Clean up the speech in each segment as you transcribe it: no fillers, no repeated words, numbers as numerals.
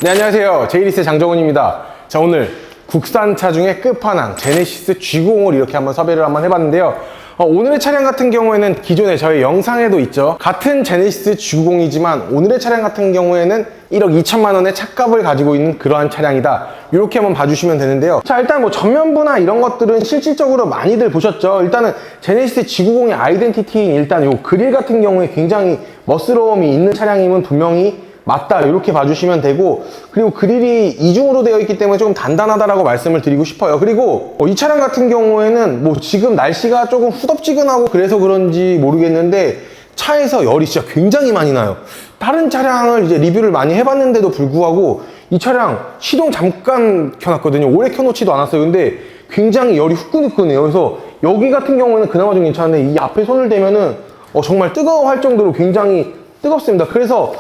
네, 안녕하세요. 제이리스의 장정훈입니다. 자, 오늘 국산차 중에 끝판왕 제네시스 G90을 이렇게 한번 섭외를 해봤는데요. 오늘의 차량 같은 경우에는 기존에 저희 영상에도 있죠. 같은 제네시스 G90이지만 오늘의 차량 같은 경우에는 1억 2천만 원의 차값을 가지고 있는 그러한 차량이다. 이렇게 한번 봐주시면 되는데요. 자, 일단 뭐 전면부나 이런 것들은 실질적으로 많이들 보셨죠. 일단은 제네시스 G90의 아이덴티티인 일단 요 그릴 같은 경우에 굉장히 멋스러움이 있는 차량임은 분명히 맞다, 이렇게 봐주시면 되고, 그리고 그릴이 이중으로 되어 있기 때문에 조금 단단하다라고 말씀을 드리고 싶어요. 그리고 이 차량 같은 경우에는 뭐 지금 날씨가 조금 후덥지근하고 그래서 그런지 모르겠는데 차에서 열이 진짜 굉장히 많이 나요. 다른 차량을 이제 리뷰를 많이 해봤는데도 불구하고 이 차량 시동 잠깐 켜놨거든요. 오래 켜놓지도 않았어요. 근데 굉장히 열이 후끈후끈해요. 그래서 여기 같은 경우에는 그나마 좀 괜찮은데 이 앞에 손을 대면은 정말 뜨거워할 정도로 굉장히 뜨겁습니다. 그래서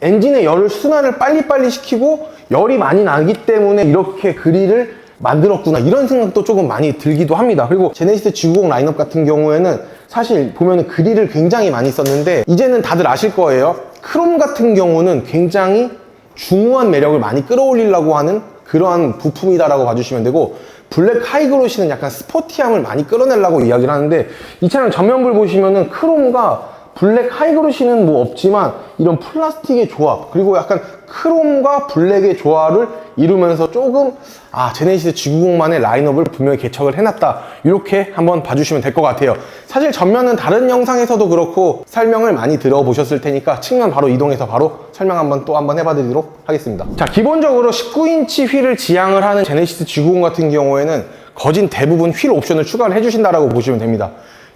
엔진의 열을 순환을 빨리빨리 시키고 열이 많이 나기 때문에 이렇게 그릴을 만들었구나, 이런 생각도 조금 많이 들기도 합니다. 그리고 제네시스 G90 라인업 같은 경우에는 사실 보면 그릴을 굉장히 많이 썼는데 이제는 다들 아실 거예요. 크롬 같은 경우는 굉장히 중후한 매력을 많이 끌어올리려고 하는 그러한 부품이다라고 봐주시면 되고, 블랙 하이그로시는 약간 스포티함을 많이 끌어내려고 이야기를 하는데 이 차량 전면부를 보시면은 크롬과 블랙 하이그로시는 뭐 없지만 이런 플라스틱의 조합, 그리고 약간 크롬과 블랙의 조화를 이루면서 조금 제네시스 G90만의 라인업을 분명히 개척을 해놨다, 이렇게 한번 봐주시면 될 것 같아요. 사실 전면은 다른 영상에서도 그렇고 설명을 많이 들어보셨을 테니까 측면 바로 이동해서 바로 설명 한번 해봐드리도록 하겠습니다. 자, 기본적으로 19인치 휠을 지향을 하는 제네시스 G90 같은 경우에는 거진 대부분 휠 옵션을 추가를 해주신다라고 보시면 됩니다.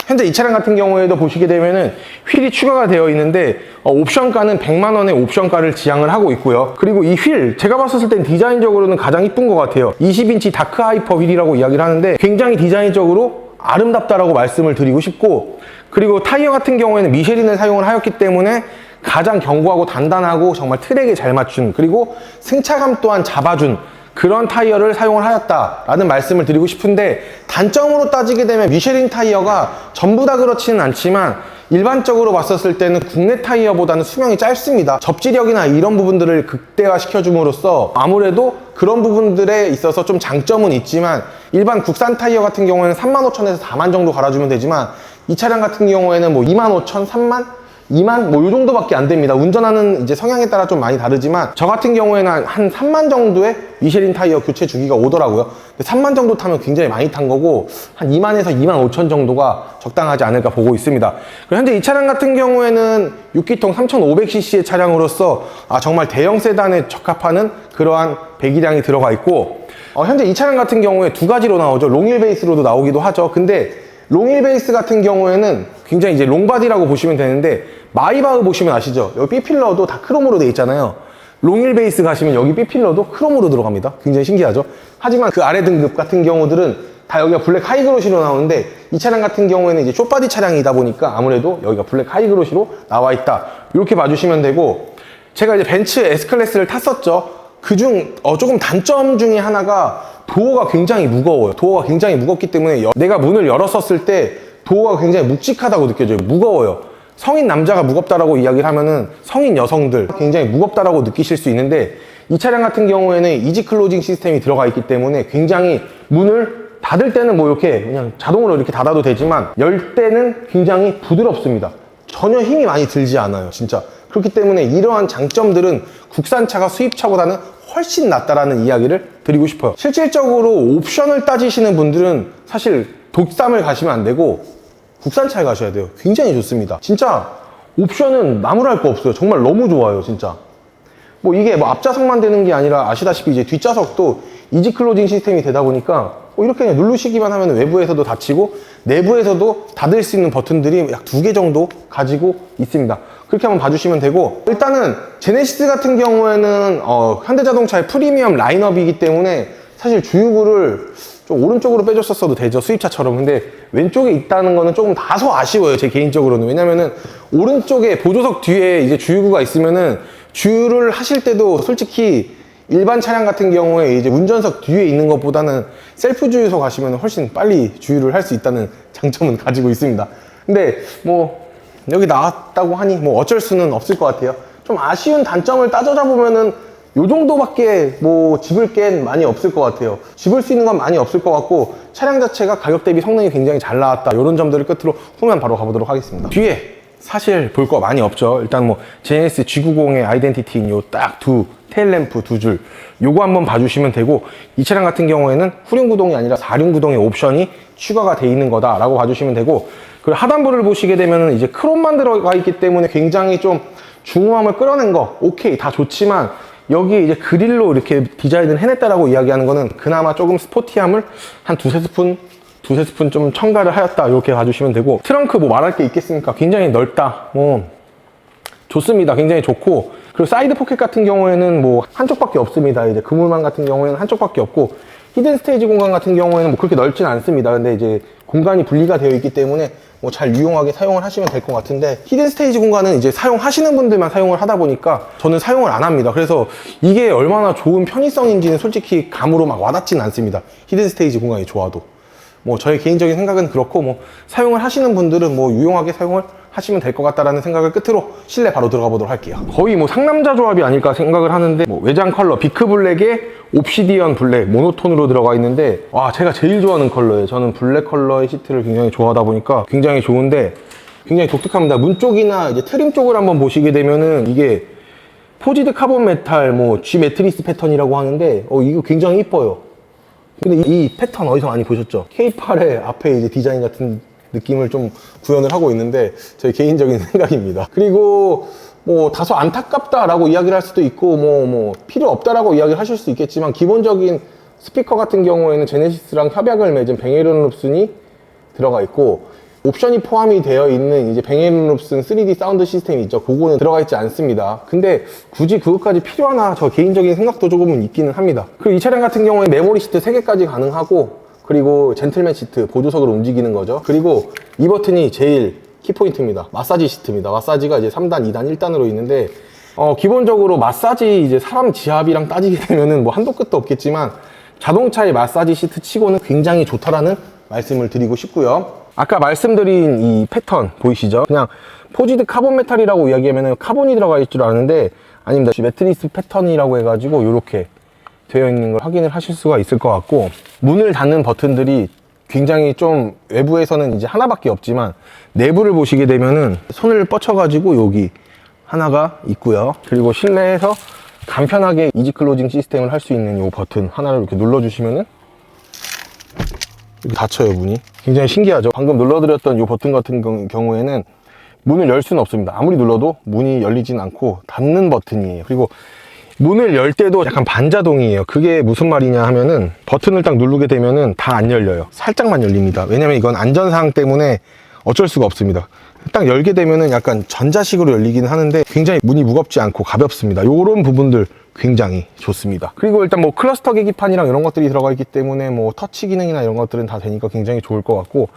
현재 이 차량 같은 경우에도 보시게 되면은 휠이 추가가 되어 있는데 옵션가는 100만 원의 옵션가를 지향을 하고 있고요. 그리고 이 휠 제가 봤을 땐 디자인적으로는 가장 이쁜 것 같아요. 20인치 다크 하이퍼 휠이라고 이야기를 하는데 굉장히 디자인적으로 아름답다라고 말씀을 드리고 싶고, 그리고 타이어 같은 경우에는 미쉐린을 사용을 하였기 때문에 가장 견고하고 단단하고 정말 트랙에 잘 맞춘, 그리고 승차감 또한 잡아준 그런 타이어를 사용을 하였다라는 말씀을 드리고 싶은데, 단점으로 따지게 되면 미쉐린 타이어가 전부 다 그렇지는 않지만 일반적으로 봤었을 때는 국내 타이어보다는 수명이 짧습니다. 접지력이나 이런 부분들을 극대화 시켜줌으로써 아무래도 그런 부분들에 있어서 좀 장점은 있지만, 일반 국산 타이어 같은 경우에는 35,000에서 4만 정도 갈아주면 되지만 이 차량 같은 경우에는 뭐 25,000, 3만, 2만 뭐 이 정도밖에 안 됩니다. 운전하는 이제 성향에 따라 좀 많이 다르지만 저 같은 경우에는 한 3만 정도의 미쉐린 타이어 교체 주기가 오더라고요. 근데 3만 정도 타면 굉장히 많이 탄 거고, 한 2만에서 2만 5천 정도가 적당하지 않을까 보고 있습니다. 그리고 현재 이 차량 같은 경우에는 6기통 3500cc의 차량으로서 정말 대형 세단에 적합하는 그러한 배기량이 들어가 있고, 현재 이 차량 같은 경우에 두 가지로 나오죠. 롱휠 베이스로도 나오기도 하죠. 근데 롱휠 베이스 같은 경우에는 굉장히 이제 롱바디라고 보시면 되는데, 마이바흐 보시면 아시죠? 여기 B필러도 다 크롬으로 되어 있잖아요. 롱휠 베이스 가시면 여기 B필러도 크롬으로 들어갑니다. 굉장히 신기하죠? 하지만 그 아래 등급 같은 경우들은 다 여기가 블랙 하이그로시로 나오는데, 이 차량 같은 경우에는 이제 숏바디 차량이다 보니까 아무래도 여기가 블랙 하이그로시로 나와 있다, 이렇게 봐주시면 되고, 제가 이제 벤츠 S클래스를 탔었죠. 그중 조금 단점 중에 하나가 도어가 굉장히 무거워요. 도어가 굉장히 무겁기 때문에 내가 문을 열었었을 때 도어가 굉장히 묵직하다고 느껴져요. 무거워요. 성인 남자가 무겁다라고 이야기를 하면은 성인 여성들 굉장히 무겁다라고 느끼실 수 있는데, 이 차량 같은 경우에는 이지 클로징 시스템이 들어가 있기 때문에 굉장히 문을 닫을 때는 뭐 이렇게 그냥 자동으로 이렇게 닫아도 되지만 열 때는 굉장히 부드럽습니다. 전혀 힘이 많이 들지 않아요, 진짜. 그렇기 때문에 이러한 장점들은 국산차가 수입차보다는 훨씬 낫다라는 이야기를 드리고 싶어요. 실질적으로 옵션을 따지시는 분들은 사실 독삼을 가시면 안 되고 국산차에 가셔야 돼요. 굉장히 좋습니다. 진짜 옵션은 나무랄 거 없어요. 정말 너무 좋아요, 진짜. 뭐 이게 뭐 앞좌석만 되는 게 아니라 아시다시피 이제 뒷좌석도 이지 클로징 시스템이 되다 보니까 이렇게 그냥 누르시기만 하면 외부에서도 닫히고 내부에서도 닫을 수 있는 버튼들이 약 2개 정도 가지고 있습니다. 그렇게 한번 봐주시면 되고, 일단은 제네시스 같은 경우에는 현대자동차의 프리미엄 라인업이기 때문에 사실 주유구를 좀 오른쪽으로 빼줬었어도 되죠, 수입차처럼. 근데 왼쪽에 있다는 거는 조금 다소 아쉬워요, 제 개인적으로는. 왜냐면은 오른쪽에 보조석 뒤에 이제 주유구가 있으면은 주유를 하실 때도 솔직히 일반 차량 같은 경우에 이제 운전석 뒤에 있는 것보다는 셀프 주유소 가시면 훨씬 빨리 주유를 할 수 있다는 장점은 가지고 있습니다. 근데 뭐 여기 나왔다고 하니 뭐 어쩔 수는 없을 것 같아요. 좀 아쉬운 단점을 따져보면은 요 정도밖에 뭐 집을 겐 많이 없을 것 같아요. 집을 수 있는 건 많이 없을 것 같고, 차량 자체가 가격 대비 성능이 굉장히 잘 나왔다, 이런 점들을 끝으로 후면 바로 가보도록 하겠습니다. 뒤에 사실 볼 거 많이 없죠. 일단 뭐 제네시스 G90의 아이덴티티인 요 딱 두 테일램프 두 줄, 요거 한번 봐주시면 되고, 이 차량 같은 경우에는 후륜 구동이 아니라 4륜 구동의 옵션이 추가가 돼 있는 거다라고 봐주시면 되고, 그리고 하단부를 보시게 되면은 이제 크롬만 들어가 있기 때문에 굉장히 좀 중후함을 끌어낸 거, 오케이, 다 좋지만 여기 이제 그릴로 이렇게 디자인을 해냈다라고 이야기하는 거는 그나마 조금 스포티함을 한 두세 스푼 좀 첨가를 하였다, 이렇게 봐주시면 되고, 트렁크 뭐 말할 게 있겠습니까? 굉장히 넓다, 뭐 좋습니다. 굉장히 좋고, 그리고 사이드 포켓 같은 경우에는 뭐 한쪽밖에 없습니다. 이제 그물망 같은 경우에는 한쪽밖에 없고, 히든 스테이지 공간 같은 경우에는 뭐 그렇게 넓진 않습니다. 근데 이제 공간이 분리가 되어 있기 때문에 뭐 잘 유용하게 사용을 하시면 될 것 같은데, 히든 스테이지 공간은 이제 사용하시는 분들만 사용을 하다 보니까 저는 사용을 안 합니다. 그래서 이게 얼마나 좋은 편의성인지는 솔직히 감으로 막 와닿지는 않습니다. 히든 스테이지 공간이 좋아도. 뭐 저의 개인적인 생각은 그렇고, 뭐 사용을 하시는 분들은 뭐 유용하게 사용을 하시면 될 것 같다라는 생각을 끝으로 실내 바로 들어가 보도록 할게요. 거의 뭐 상남자 조합이 아닐까 생각을 하는데, 뭐 외장 컬러 비크 블랙에 옵시디언 블랙 모노톤으로 들어가 있는데, 와, 제가 제일 좋아하는 컬러예요. 저는 블랙 컬러의 시트를 굉장히 좋아하다 보니까 굉장히 좋은데, 굉장히 독특합니다. 문 쪽이나 이제 트림 쪽을 한번 보시게 되면은 이게 포지드 카본 메탈 뭐 G 매트리스 패턴이라고 하는데, 이거 굉장히 이뻐요. 근데 이 패턴 어디서 많이 보셨죠? K8의 앞에 이제 디자인 같은 느낌을 좀 구현을 하고 있는데, 저희 개인적인 생각입니다. 그리고 뭐 다소 안타깝다라고 이야기를 할 수도 있고, 뭐 필요 없다라고 이야기를 하실 수 있겠지만, 기본적인 스피커 같은 경우에는 제네시스랑 협약을 맺은 뱅앤올uf슨이 들어가 있고, 옵션이 포함이 되어 있는 이제 뱅앤올uf슨 3D 사운드 시스템이 있죠. 그거는 들어가 있지 않습니다. 근데 굳이 그것까지 필요하나, 저 개인적인 생각도 조금은 있기는 합니다. 그리고 이 차량 같은 경우에 메모리 시트 3개까지 가능하고, 그리고 젠틀맨 시트, 보조석으로 움직이는 거죠. 그리고 이 버튼이 제일 키포인트입니다. 마사지 시트입니다. 마사지가 이제 3단, 2단, 1단으로 있는데, 기본적으로 마사지 이제 사람 지압이랑 따지게 되면은 뭐 한도 끝도 없겠지만, 자동차의 마사지 시트 치고는 굉장히 좋다라는 말씀을 드리고 싶고요. 아까 말씀드린 이 패턴 보이시죠? 그냥 포지드 카본 메탈이라고 이야기하면 카본이 들어가 있을 줄 아는데, 아닙니다. 매트리스 패턴이라고 해가지고 이렇게 되어 있는 걸 확인을 하실 수가 있을 것 같고, 문을 닫는 버튼들이 굉장히 좀 외부에서는 이제 하나밖에 없지만, 내부를 보시게 되면은 손을 뻗쳐가지고 여기 하나가 있고요. 그리고 실내에서 간편하게 이지 클로징 시스템을 할 수 있는 이 버튼 하나를 이렇게 눌러주시면은 이렇게 닫혀요, 문이. 굉장히 신기하죠? 방금 눌러드렸던 이 버튼 같은 경우에는 문을 열 수는 없습니다. 아무리 눌러도 문이 열리진 않고 닫는 버튼이에요. 그리고 문을 열 때도 약간 반자동이에요. 그게 무슨 말이냐 하면은, 버튼을 딱 누르게 되면은 다 안 열려요. 살짝만 열립니다. 왜냐면 이건 안전사항 때문에 어쩔 수가 없습니다. 딱 열게 되면은 약간 전자식으로 열리긴 하는데, 굉장히 문이 무겁지 않고 가볍습니다. 요런 부분들 굉장히 좋습니다. 그리고 일단 뭐 클러스터 계기판이랑 이런 것들이 들어가 있기 때문에 뭐 터치 기능이나 이런 것들은 다 되니까 굉장히 좋을 것 같고,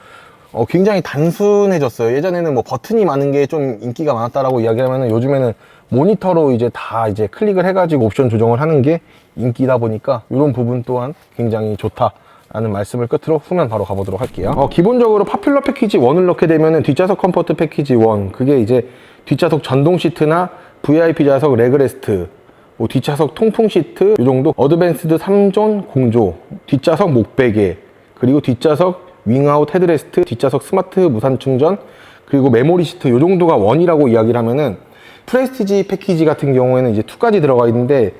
굉장히 단순해졌어요. 예전에는 뭐 버튼이 많은 게 좀 인기가 많았다라고 이야기하면은, 요즘에는 모니터로 이제 다 이제 클릭을 해가지고 옵션 조정을 하는 게 인기다 보니까 이런 부분 또한 굉장히 좋다라는 말씀을 끝으로 후면 바로 가보도록 할게요. 기본적으로 파퓰러 패키지 1을 넣게 되면은 뒷좌석 컴포트 패키지 1, 그게 이제 뒷좌석 전동 시트나 VIP 좌석 레그레스트, 뭐 뒷좌석 통풍 시트 이 정도, 어드밴스드 3존 공조, 뒷좌석 목베개, 그리고 뒷좌석 윙아웃 헤드레스트, 뒷좌석 스마트 무선 충전, 그리고 메모리 시트 이 정도가 1이라고 이야기를 하면은, 프레스티지 패키지 같은 경우에는 이제 2까지 들어가 있는데,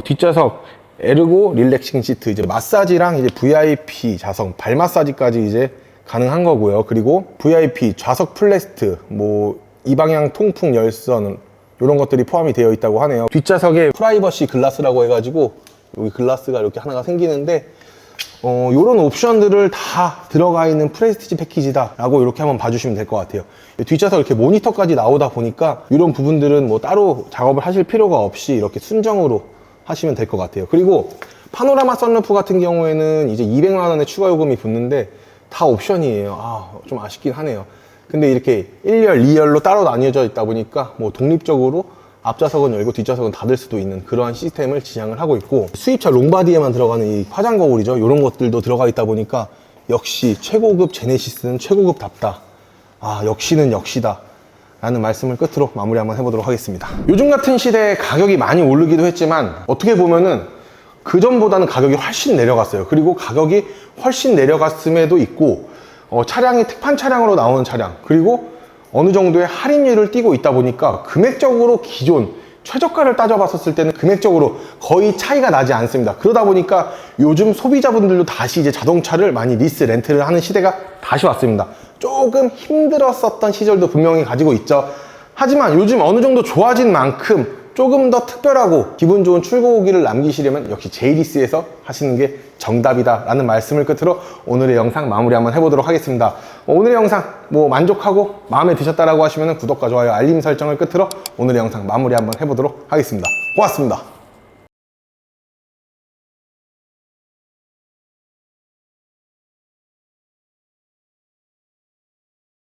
뒷좌석 에르고 릴렉싱 시트, 이제 마사지랑 이제 VIP 좌석 발 마사지까지 이제 가능한 거고요. 그리고 VIP 좌석 플레스트, 뭐 이방향 통풍 열선, 이런 것들이 포함이 되어 있다고 하네요. 뒷좌석에 프라이버시 글라스라고 해가지고 여기 글라스가 이렇게 하나가 생기는데, 요런 옵션들을 다 들어가 있는 프레스티지 패키지다 라고 이렇게 한번 봐주시면 될 것 같아요. 뒷좌석 이렇게 모니터까지 나오다 보니까 이런 부분들은 뭐 따로 작업을 하실 필요가 없이 이렇게 순정으로 하시면 될 것 같아요. 그리고 파노라마 썬루프 같은 경우에는 이제 200만 원의 추가 요금이 붙는데 다 옵션이에요. 좀 아쉽긴 하네요. 근데 이렇게 1열, 2열로 따로 나뉘어져 있다 보니까 뭐 독립적으로 앞좌석은 열고 뒷좌석은 닫을 수도 있는 그러한 시스템을 지향을 하고 있고, 수입차 롱바디에만 들어가는 이 화장 거울이죠. 이런 것들도 들어가 있다 보니까 역시 최고급 제네시스는 최고급답다. 역시는 역시다 라는 말씀을 끝으로 마무리 한번 해보도록 하겠습니다. 요즘 같은 시대에 가격이 많이 오르기도 했지만 어떻게 보면은 그전보다는 가격이 훨씬 내려갔어요. 그리고 가격이 훨씬 내려갔음에도 있고 차량이 특판 차량으로 나오는 차량, 그리고 어느 정도의 할인율을 띄고 있다 보니까 금액적으로 기존 최저가를 따져봤었을 때는 금액적으로 거의 차이가 나지 않습니다. 그러다 보니까 요즘 소비자분들도 다시 이제 자동차를 많이 리스, 렌트를 하는 시대가 다시 왔습니다. 조금 힘들었었던 시절도 분명히 가지고 있죠. 하지만 요즘 어느 정도 좋아진 만큼 조금 더 특별하고 기분 좋은 출고 후기를 남기시려면 역시 제이리스에서 하시는 게 정답이다 라는 말씀을 끝으로 오늘의 영상 마무리 한번 해보도록 하겠습니다. 오늘의 영상 만족하고 마음에 드셨다라고 하시면 구독과 좋아요, 알림 설정을 끝으로 오늘의 영상 마무리 한번 해보도록 하겠습니다. 고맙습니다.